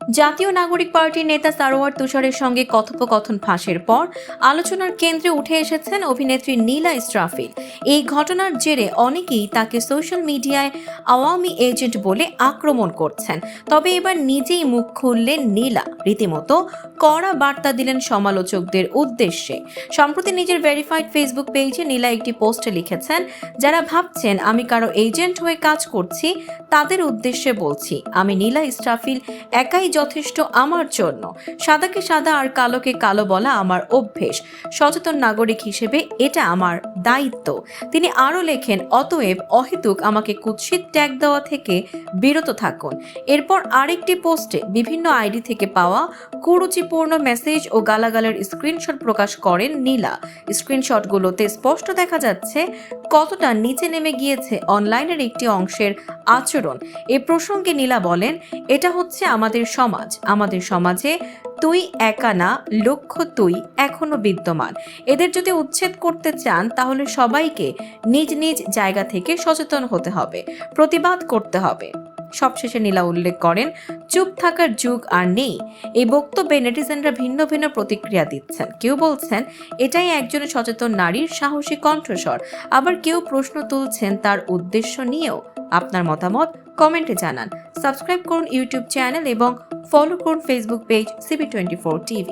জাতীয় নাগরিক পার্টির নেতা সারোয়ার তুষারের সঙ্গে কথোপকথন ফাঁসের পর আলোচনার কেন্দ্রে উঠে এসেছেন অভিনেত্রী নীলা ইসরাফিল। এই ঘটনার জেরে অনেকেই তাকে সোশ্যাল মিডিয়ায় আওয়ামী এজেন্ট বলে আক্রমণ করছেন। তবে এবার নিজেই মুখ খুললেন নীলা, রীতিমতো কড়া বার্তা দিলেন সমালোচকদের উদ্দেশ্যে। সম্প্রতি নিজের ভেরিফাইড ফেসবুক পেজে নীলা একটি পোস্টে লিখেছেন, যারা ভাবছেন আমি কারো এজেন্ট হয়ে কাজ করছি তাদের উদ্দেশ্যে বলছি, আমি নীলা ইসরাফিল একাই যথেষ্ট আমার জন্য। সাদাকে সাদা আর কালোকে কালো বলা আমার অভ্যেস। সচেতন নাগরিক হিসেবে এটা আমার দায়িত্ব। তিনি আরও লেখেন, অতএব অহেতুক আমাকে কুৎসিত ট্যাগ দেওয়া থেকে বিরত থাকুন। এরপর আরেকটি পোস্টে বিভিন্ন আইডি থেকে পাওয়া কুরুচিপূর্ণ মেসেজ ও গালাগালের স্ক্রিনশট প্রকাশ করেন নীলা। স্ক্রিনশটগুলোতে স্পষ্ট দেখা যাচ্ছে কতটা নিচে নেমে গিয়েছে অনলাইনের একটি অংশের আচরণ। এ প্রসঙ্গে নীলা বলেন, এটা হচ্ছে আমাদের সমাজ। আমাদের সমাজে তুই একা না, লক্ষ্য তুই এখনো বিদ্যমান। এদের যদি উচ্ছেদ করতে চান তাহলে সবাইকে নিজ নিজ জায়গা থেকে সচেতন হতে হবে, প্রতিবাদ করতে হবে। সবশেষে নীলা উল্লেখ করেন, চুপ থাকার যুগ আর নেই। এই বক্তব্যে নেটিজেনরা ভিন্ন ভিন্ন প্রতিক্রিয়া দিচ্ছেন। কেউ বলছেন এটাই একজন সচেতন নারীর সাহসী কণ্ঠস্বর, আবার কেউ প্রশ্ন তুলছেন তার উদ্দেশ্য নিয়েও। আপনার মতামত কমেন্টে জানান। সাবস্ক্রাইব করুন ইউটিউব চ্যানেল এবং ফলো করুন ফেসবুক পেজ CB24 TV।